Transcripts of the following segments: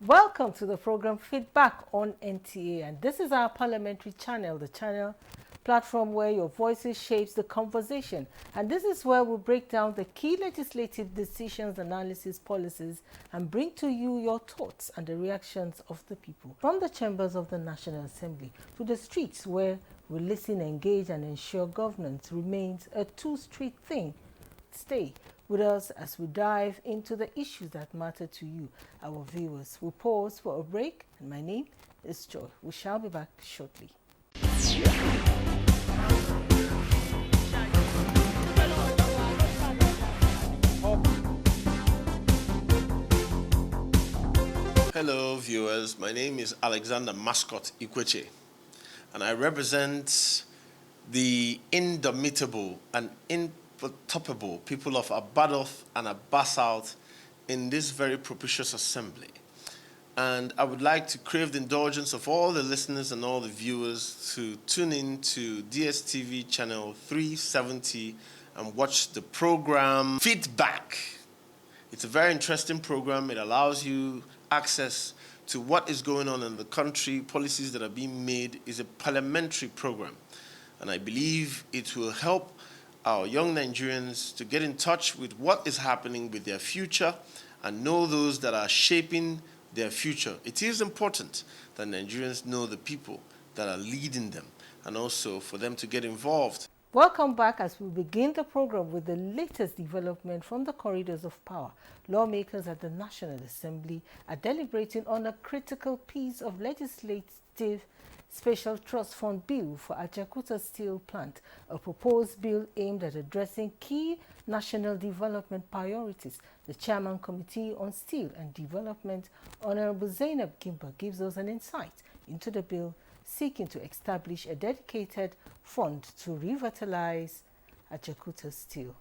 Welcome to the program Feedback on NTA, and this is our parliamentary channel, the channel platform where your voices shapes the conversation. And this is where we break down the key legislative decisions, analysis, policies, and bring to you your thoughts and the reactions of the people. From the chambers of the National Assembly to the streets where we listen, engage, and ensure governance remains a two-street thing. Stay with us as we dive into the issues that matter to you, our viewers. We'll pause for a break, and my name is Joy. We shall be back shortly. Hello viewers, my name is Alexander Mascot Ikweche, and I represent the indomitable and intoppable people of Abadoth and Aba South in this very propitious assembly. And I would like to crave the indulgence of all the listeners and all the viewers to tune in to DSTV channel 370 and watch the program Feedback. It's a very interesting program. It allows you access to what is going on in the country, policies that are being made. Is a parliamentary program. And I believe it will help our young Nigerians to get in touch with what is happening with their future and know those that are shaping their future. It is important that Nigerians know the people that are leading them and also for them to get involved. Welcome back as we begin the program with the latest development from the corridors of power. Lawmakers at the National Assembly are deliberating on a critical piece of legislative Special Trust Fund Bill for Ajaokuta Steel Plant, a proposed bill aimed at addressing key national development priorities. The Chairman Committee on Steel and Development, Honorable Zainab Gimba, gives us an insight into the bill seeking to establish a dedicated fund to revitalize Ajaokuta Steel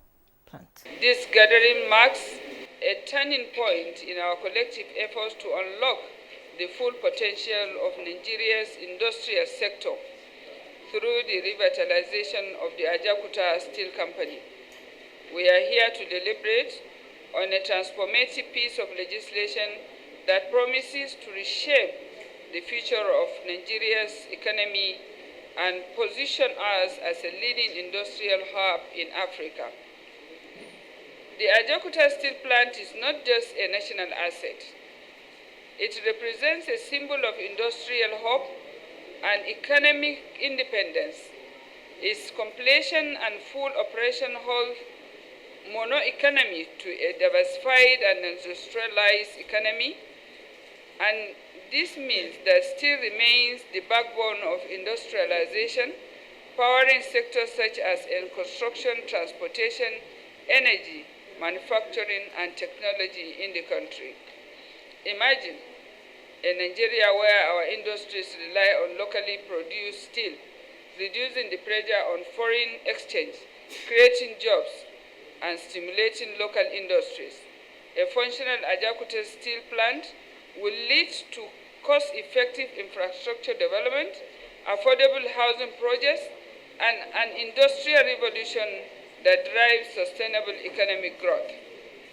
Plant. This gathering marks a turning point in our collective efforts to unlock the full potential of Nigeria's industrial sector through the revitalization of the Ajaokuta Steel Company. We are here to deliberate on a transformative piece of legislation that promises to reshape the future of Nigeria's economy and position us as a leading industrial hub in Africa. The Ajaokuta Steel Plant is not just a national asset. It represents a symbol of industrial hope and economic independence. Its completion and full operation hold mono economy to a diversified and industrialized economy, and this means that steel remains the backbone of industrialization, powering sectors such as construction, transportation, energy, manufacturing, and technology in the country. Imagine a Nigeria where our industries rely on locally produced steel, reducing the pressure on foreign exchange, creating jobs, and stimulating local industries. A functional Ajaokuta steel plant will lead to cost-effective infrastructure development, affordable housing projects, and an industrial revolution that drives sustainable economic growth.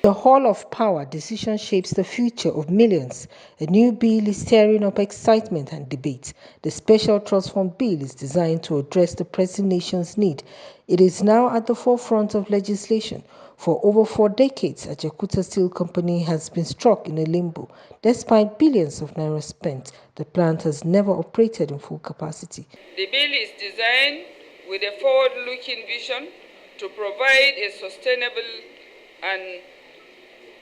The Hall of Power decision shapes the future of millions. A new bill is stirring up excitement and debate. The Special Trust Fund Bill is designed to address the pressing nation's need. It is now at the forefront of legislation. For over 4 decades, Ajaokuta Steel Company has been stuck in a limbo. Despite billions of naira spent, the plant has never operated in full capacity. The bill is designed with a forward-looking vision to provide a sustainable and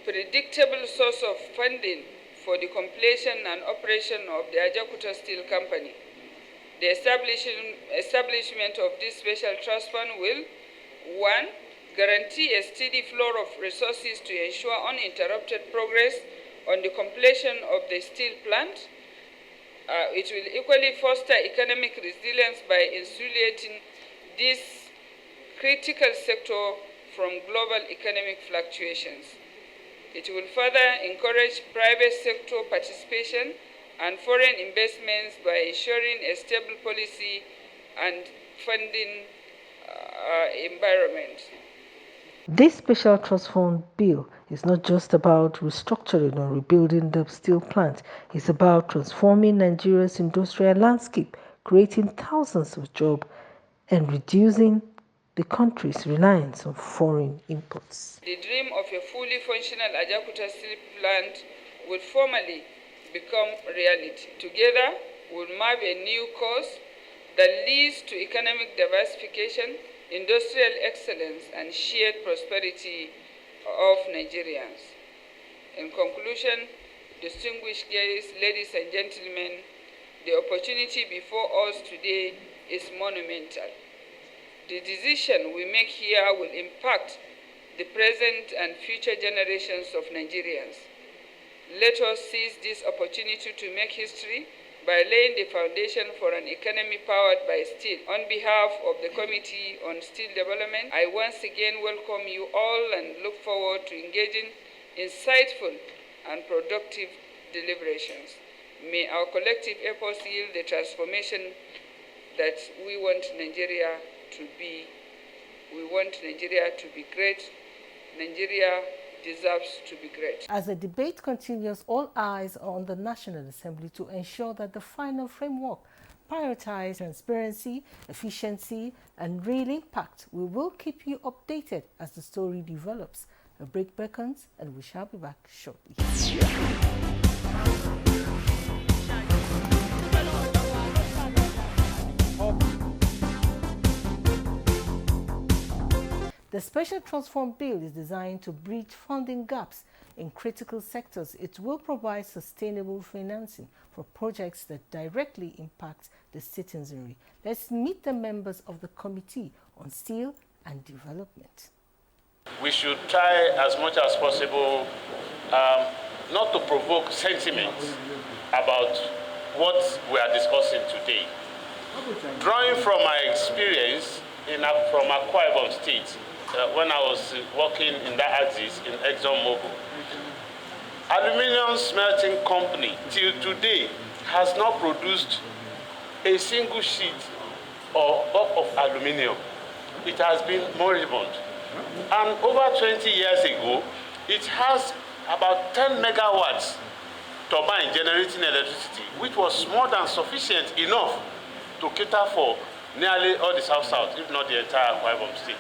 predictable source of funding for the completion and operation of the Ajaokuta Steel Company. The establishment of this special trust fund will, 1, guarantee a steady flow of resources to ensure uninterrupted progress on the completion of the steel plant. It will equally foster economic resilience by insulating this critical sector from global economic fluctuations. It will further encourage private sector participation and foreign investments by ensuring a stable policy and funding environment. This special trust fund bill is not just about restructuring or rebuilding the steel plant. It's about transforming Nigeria's industrial landscape, creating thousands of jobs, and reducing the country's reliance on foreign imports. The dream of a fully functional Ajaokuta steel plant will formally become reality. Together, we'll map a new course that leads to economic diversification, industrial excellence, and shared prosperity of Nigerians. In conclusion, distinguished guests, ladies and gentlemen, the opportunity before us today is monumental. The decision we make here will impact the present and future generations of Nigerians. Let us seize this opportunity to make history by laying the foundation for an economy powered by steel. On behalf of the Committee on Steel Development, I once again welcome you all and look forward to engaging insightful and productive deliberations. May our collective efforts yield the transformation that we want Nigeria to be. We want Nigeria to be great. Nigeria deserves to be great. As the debate continues, all eyes are on the National Assembly to ensure that the final framework prioritizes transparency, efficiency, and real impact. We will keep you updated as the story develops. A break beckons, and we shall be back shortly. The Special Trust Fund Bill is designed to bridge funding gaps in critical sectors. It will provide sustainable financing for projects that directly impact the citizenry. Let's meet the members of the Committee on Steel and Development. We should try as much as possible not to provoke sentiments about what we are discussing today. Drawing from my experience from Akwa Ibom State, when I was working in that axis in ExxonMobil, Aluminium Smelting Company till today has not produced a single sheet or bulk of aluminium. It has been moribund. And over 20 years ago, it has about 10 megawatts turbine generating electricity, which was more than sufficient enough to cater for nearly all the South-South, if not the entire Akwa Ibom State.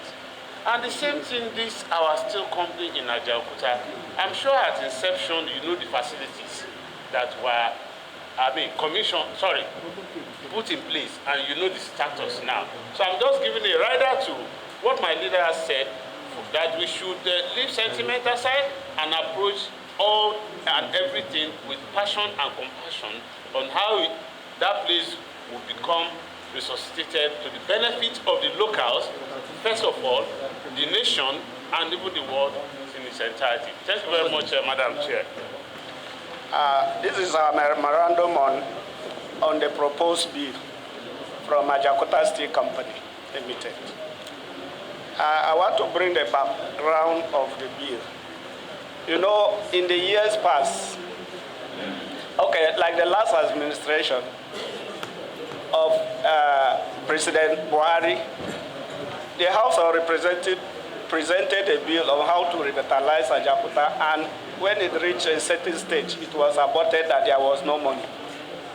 And the same thing, this our steel company in Ajaokuta. I'm sure at inception, you know the facilities that were, put in place, and you know the status now. So I'm just giving a rider to what my leader has said, that we should leave sentiment aside and approach all and everything with passion and compassion on how that place will become resuscitated to the benefit of the locals, first of all, the nation, and even the world in its entirety. Thank you very much, Madam Chair. This is our memorandum on the proposed bill from Ajaokuta Steel Company Limited. I want to bring the background of the bill. You know, in the years past, like the last administration of President Buhari, the House of Representatives presented a bill on how to revitalize Ajaokuta, and when it reached a certain stage, it was aborted that there was no money.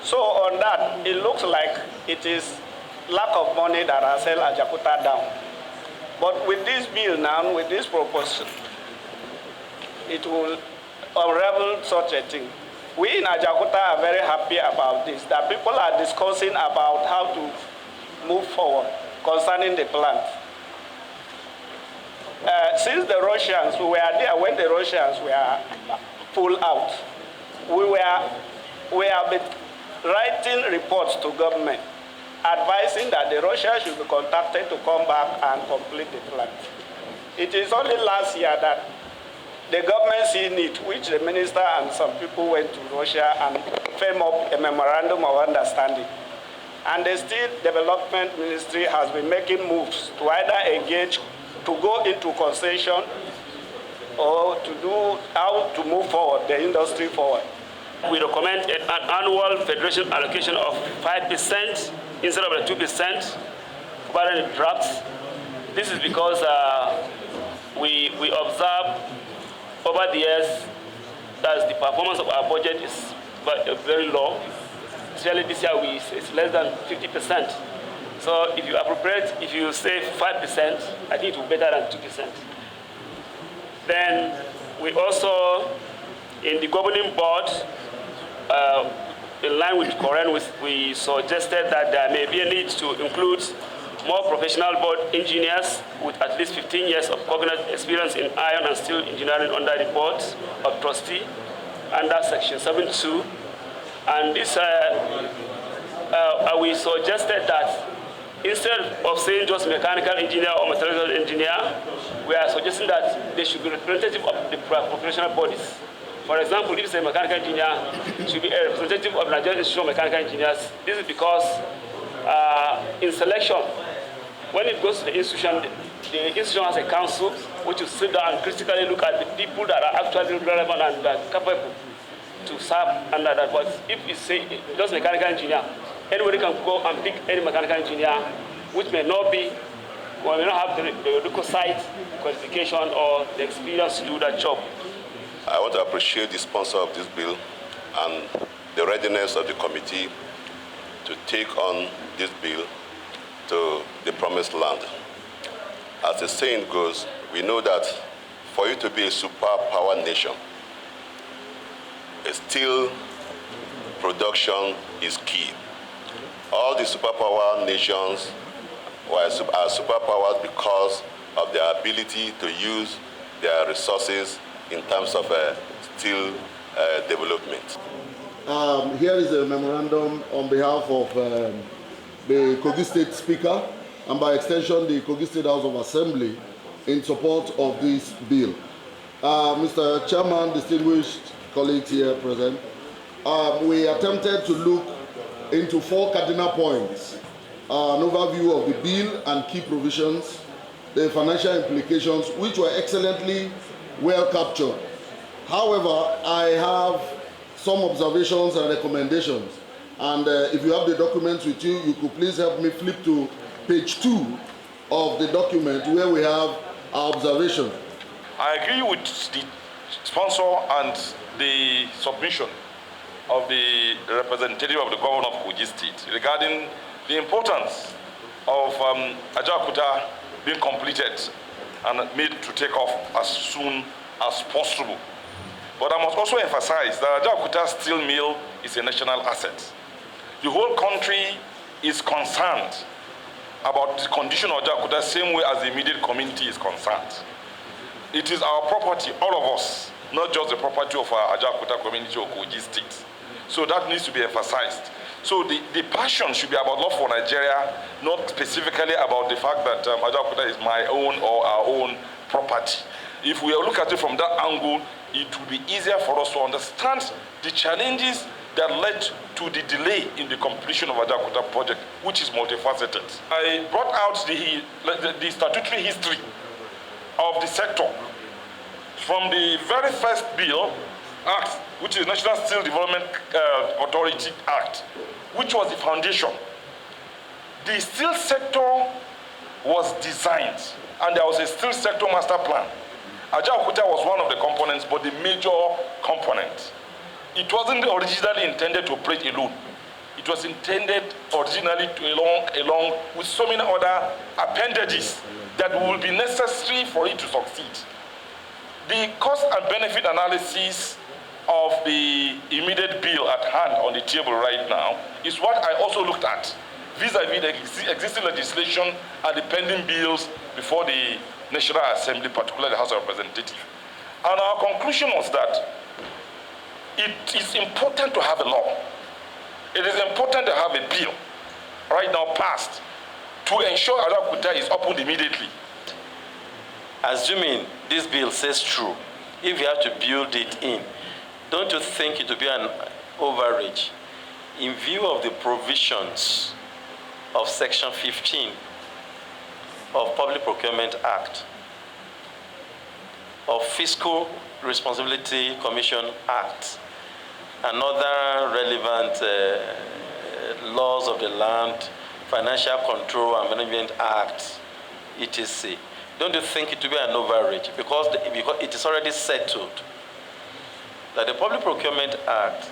So on that, it looks like it is lack of money that has held Ajaokuta down. But with this bill now, with this proposal, it will unravel such a thing. We in Ajaokuta are very happy about this, that people are discussing about how to move forward concerning the plant. Since the Russians, we were there when the Russians were pulled out, we have been writing reports to government advising that the Russians should be contacted to come back and complete the plant. It is only last year that the government seen it, which the minister and some people went to Russia and firmed up a memorandum of understanding. And the Steel Development Ministry has been making moves to either engage to go into concession or to do how to move forward, the industry forward. We recommend an annual federation allocation of 5% instead of the 2% for drafts. This is because we observe over the years that the performance of our budget is very low. Especially this year, it's less than 50%. So if you appropriate, if you save 5%, I think it will be better than 2%. Then we also, in the governing board, in line with Korean, we suggested that there may be a need to include more professional board engineers with at least 15 years of cognate experience in iron and steel engineering under the board of trustee under section 7.2. And this, we suggested that instead of saying just mechanical engineer or material engineer, we are suggesting that they should be representative of the professional bodies. For example, if it's a mechanical engineer, it should be a representative of Nigerian Institute of Mechanical Engineers. This is because in selection, when it goes to the institution has a council which will sit down and critically look at the people that are actually relevant and capable to serve under that. But if you say just mechanical engineer, anybody can go and pick any mechanical engineer, which may not be, or may not have the requisite qualification or the experience to do that job. I want to appreciate the sponsor of this bill and the readiness of the committee to take on this bill to the promised land. As the saying goes, we know that for you to be a superpower nation, steel production is key. All the superpower nations are superpowers because of their ability to use their resources in terms of steel development. Here is a memorandum on behalf of the Kogi State Speaker and by extension the Kogi State House of Assembly in support of this bill. Mr. Chairman, distinguished colleagues here present, we attempted to look into 4 cardinal points, an overview of the bill and key provisions, the financial implications, which were excellently well captured. However, I have some observations and recommendations, and if you have the documents with you, you could please help me flip to page 2 of the document where we have our observation. I agree with the sponsor and the submission of the representative of the governor of Kogi State regarding the importance of Ajaokuta being completed and made to take off as soon as possible. But I must also emphasize that Ajaokuta steel mill is a national asset. The whole country is concerned about the condition of Ajaokuta, same way as the immediate community is concerned. It is our property, all of us, not just the property of our Ajaokuta community or Kogi State. So that needs to be emphasized. So the passion should be about love for Nigeria, not specifically about the fact that Ajaokuta is my own or our own property. If we look at it from that angle, it will be easier for us to understand the challenges that led to the delay in the completion of Ajaokuta project, which is multifaceted. I brought out the statutory history of the sector from the very first bill, Act, which is National Steel Development Authority Act, which was the foundation. The steel sector was designed, and there was a steel sector master plan. Ajaokuta was one of the components, but the major component. It wasn't originally intended to operate alone. It was intended originally to along with so many other appendages that will be necessary for it to succeed. The cost and benefit analysis of the immediate bill at hand on the table right now is what I also looked at vis-a-vis the existing legislation and the pending bills before the National Assembly, particularly the House of Representatives. And our conclusion was that it is important to have a law. It is important to have a bill right now passed to ensure Ajaokuta is opened immediately. Assuming this bill says true, if you have to build it in, don't you think it will be an overreach in view of the provisions of Section 15 of Public Procurement Act, of Fiscal Responsibility Commission Act, and other relevant laws of the land, Financial Control and Management Act, etc. don't you think it will be an overreach? Because it is already settled that the Public Procurement Act,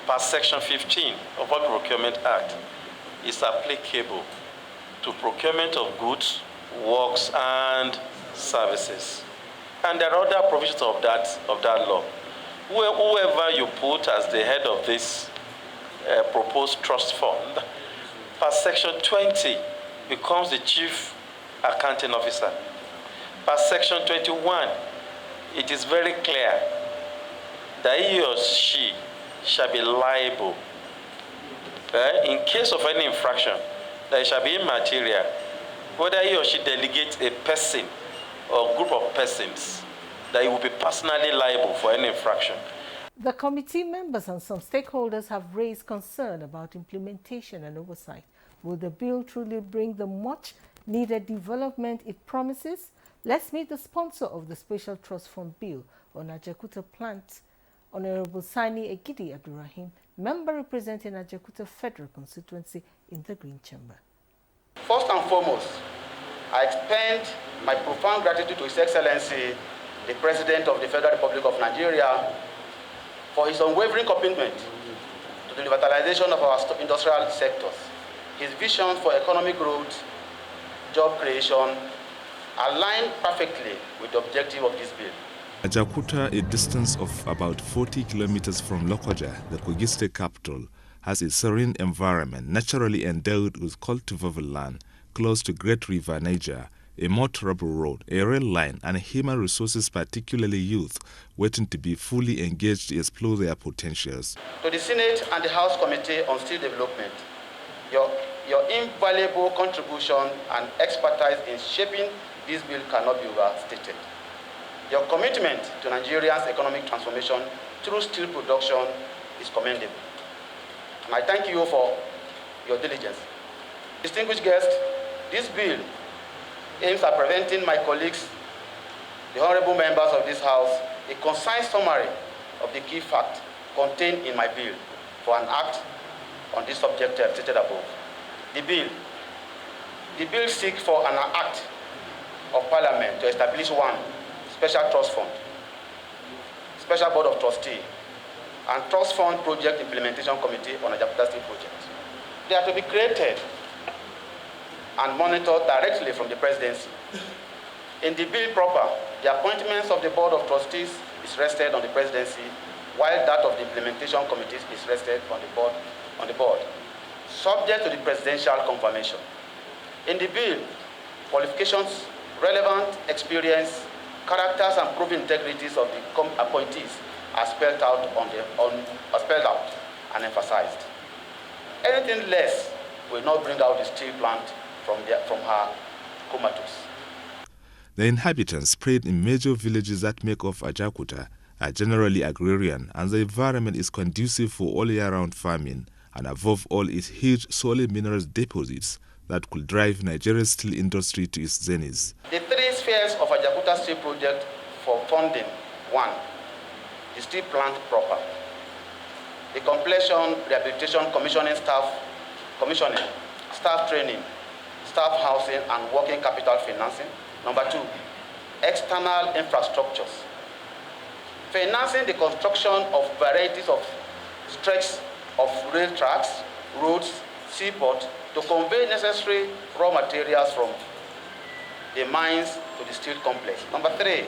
past Section 15 of Public Procurement Act, is applicable to procurement of goods, works, and services. And there are other provisions of that law. Whoever you put as the head of this proposed trust fund, past Section 20 becomes the chief accounting officer. Past Section 21, it is very clear that he or she shall be liable in case of any infraction, that it shall be immaterial whether he or she delegates a person or group of persons, that he will be personally liable for any infraction. The committee members and some stakeholders have raised concern about implementation and oversight. Will the bill truly bring the much-needed development it promises? Let's meet the sponsor of the Special Trust Fund Bill on Ajaokuta plant, Honorable Sani Egidi Abdurrahim, member representing Ajaokuta Federal Constituency in the Green Chamber. First and foremost, I extend my profound gratitude to His Excellency, the President of the Federal Republic of Nigeria, for his unwavering commitment to the revitalization of our industrial sectors. His vision for economic growth, job creation, align perfectly with the objective of this bill. Ajaokuta, a distance of about 40 kilometers from Lokoja, the Kogi State capital, has a serene environment naturally endowed with cultivable land close to Great River Niger, a motorable road, a rail line, and human resources, particularly youth, waiting to be fully engaged to explore their potentials. To the Senate and the House Committee on Steel Development, your invaluable contribution and expertise in shaping this bill cannot be overstated. Your commitment to Nigeria's economic transformation through steel production is commendable. And I thank you for your diligence. Distinguished guests, this bill aims at presenting my colleagues, the honorable members of this House, a concise summary of the key facts contained in my bill for an act on this subject stated above. The bill seeks for an act of Parliament to establish one special trust fund, special board of trustee, and trust fund project implementation committee on Ajaokuta State project. They are to be created and monitored directly from the presidency. In the bill proper, the appointments of the board of trustees is rested on the presidency, while that of the implementation committees is rested on the board, subject to the presidential confirmation. In the bill, qualifications, relevant experience, characters, and proven integrities of the appointees are spelled out and emphasized. Anything less will not bring out the steel plant from her comatose. The inhabitants spread in major villages that make up Ajaokuta are generally agrarian, and the environment is conducive for all year-round farming, and above all its huge solid minerals deposits that could drive Nigeria's steel industry to its zenith. The three spheres of Ajaokuta Steel Project for funding: 1, the steel plant proper; the completion, rehabilitation, commissioning, staff training, staff housing, and working capital financing. Number 2, external infrastructures, financing the construction of varieties of stretches of rail tracks, roads, seaport to convey necessary raw materials from the mines to the steel complex. Number 3,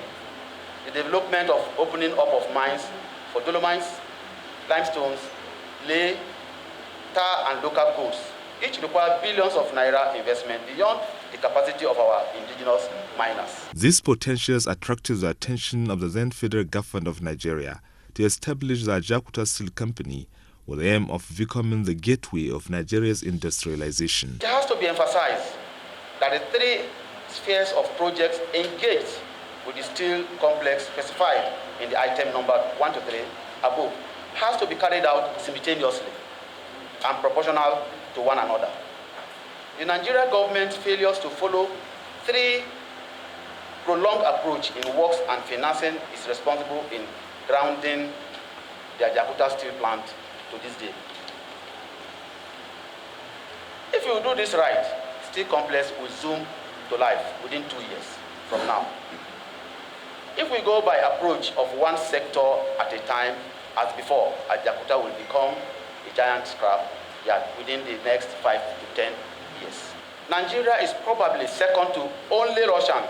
the development of opening up of mines for dolomites, limestones, clay, tar, and local coals. Each require billions of naira investment beyond the capacity of our indigenous miners. These potentials attracted the attention of the then federal government of Nigeria to establish the Ajaokuta Steel Company with the aim of becoming the gateway of Nigeria's industrialization. It has to be emphasized that the three spheres of projects engaged with the steel complex specified in the item number 1 to 3 above has to be carried out simultaneously and proportional to one another. The Nigerian government's failures to follow three prolonged approach in works and financing is responsible in grounding the Ajaokuta steel plant to this day. If you do this right, steel complex will to life within 2 years from now. If we go by approach of one sector at a time, as before, Ajaokuta will become a giant scrap yard within the next 5 to 10 years. Nigeria is probably second to only Russia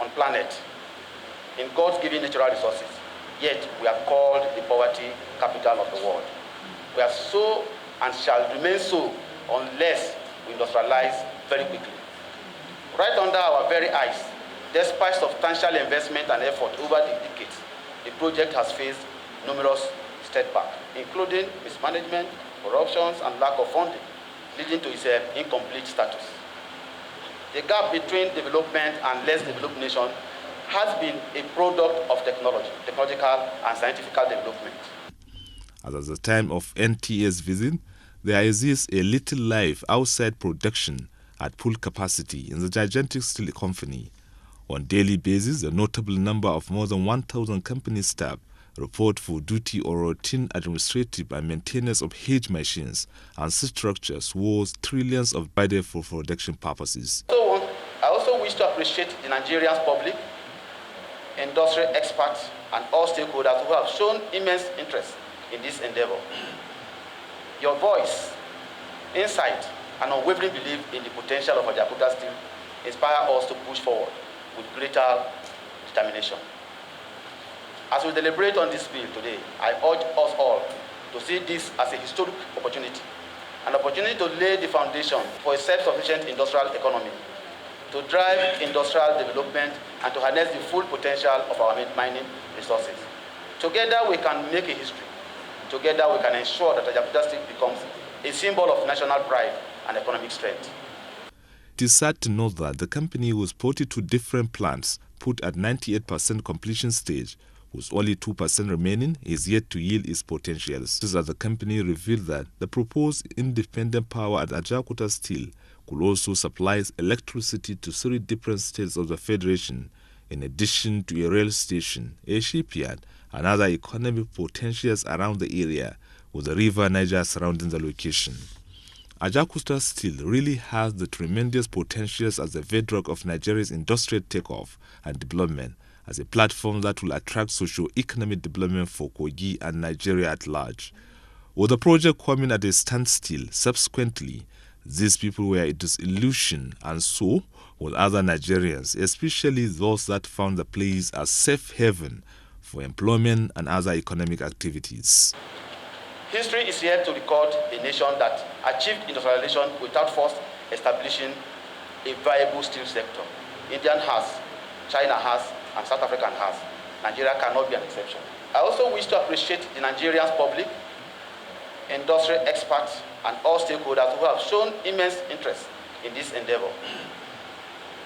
on planet in God's given natural resources, yet we are called the poverty capital of the world. We are so and shall remain so unless we industrialize very quickly. Right under our very eyes, despite substantial investment and effort over the decades, the project has faced numerous setbacks, including mismanagement, corruption, and lack of funding, leading to its incomplete status. The gap between development and less developed nations has been a product of technological and scientific development. As at the time of NTA's visit, there exists a little life outside production at full capacity in the gigantic steel company. On a daily basis, a notable number of more than 1,000 company staff report for duty or routine administrative and maintenance of huge machines and structures worth trillions of budget for production purposes. I also wish to appreciate the Nigerian public, industrial experts, and all stakeholders who have shown immense interest in this endeavor. Your voice, insight, and unwavering belief in the potential of Ajaokuta Steel inspire us to push forward with greater determination. As we deliberate on this bill today, I urge us all to see this as a historic opportunity, an opportunity to lay the foundation for a self-sufficient industrial economy, to drive industrial development, and to harness the full potential of our mining resources. Together we can make a history. Together we can ensure that Ajaokuta Steel becomes a symbol of national pride and economic strength. It is sad to note that the company was 42 different plants put at 98% completion stage, with only 2% remaining, is yet to yield its potentials. This as the company revealed that the proposed independent power at Ajaokuta Steel could also supply electricity to 3 different states of the Federation, in addition to a rail station, a shipyard, and other economic potentials around the area, with the river Niger surrounding the location. Ajaokuta Steel really has the tremendous potentials as the bedrock of Nigeria's industrial takeoff and development, as a platform that will attract socio-economic development for Kogi and Nigeria at large. With the project coming at a standstill subsequently, these people were disillusioned, and so will other Nigerians, especially those that found the place a safe haven for employment and other economic activities. History is here to record a nation that achieved industrialization without first establishing a viable steel sector. India has, China has, and South Africa has. Nigeria cannot be an exception. I also wish to appreciate the Nigerian public, industrial experts, and all stakeholders who have shown immense interest in this endeavor.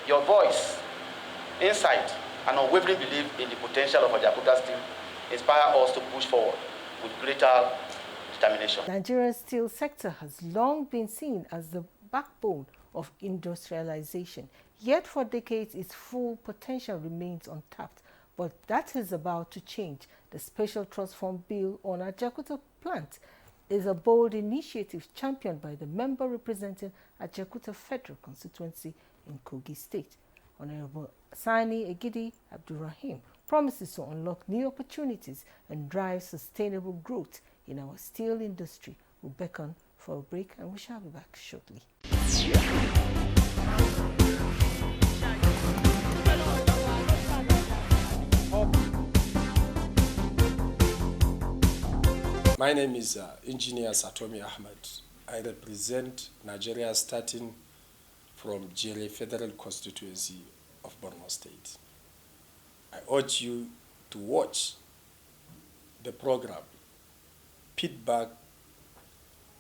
Your voice, insight, and unwavering belief in the potential of Ajaokuta Steel inspire us to push forward with greater determination. Nigeria's steel sector has long been seen as the backbone of industrialization. Yet for decades, its full potential remains untapped. But that is about to change. The Special Trust Fund Bill on Ajaokuta plant is a bold initiative championed by the member representing Ajaokuta Federal Constituency in Kogi State. Honorable Sani Egidi Abdurrahim promises to unlock new opportunities and drive sustainable growth in our steel industry. We'll beckon for a break and we shall be back shortly. My name is Engineer Satomi Ahmed. I represent Nigeria starting from Jere Federal Constituency of Borno State. I urge you to watch the program Feedback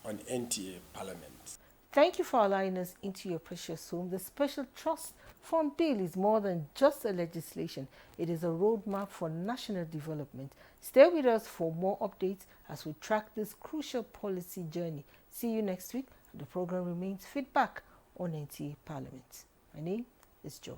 on NTA Parliament. Thank you for allowing us into your precious home. The Special Trust Fund Bill is more than just a legislation. It is a roadmap for national development. Stay with us for more updates as we track this crucial policy journey. See you next week. The program remains Feedback on NTA Parliament. My name is Joy.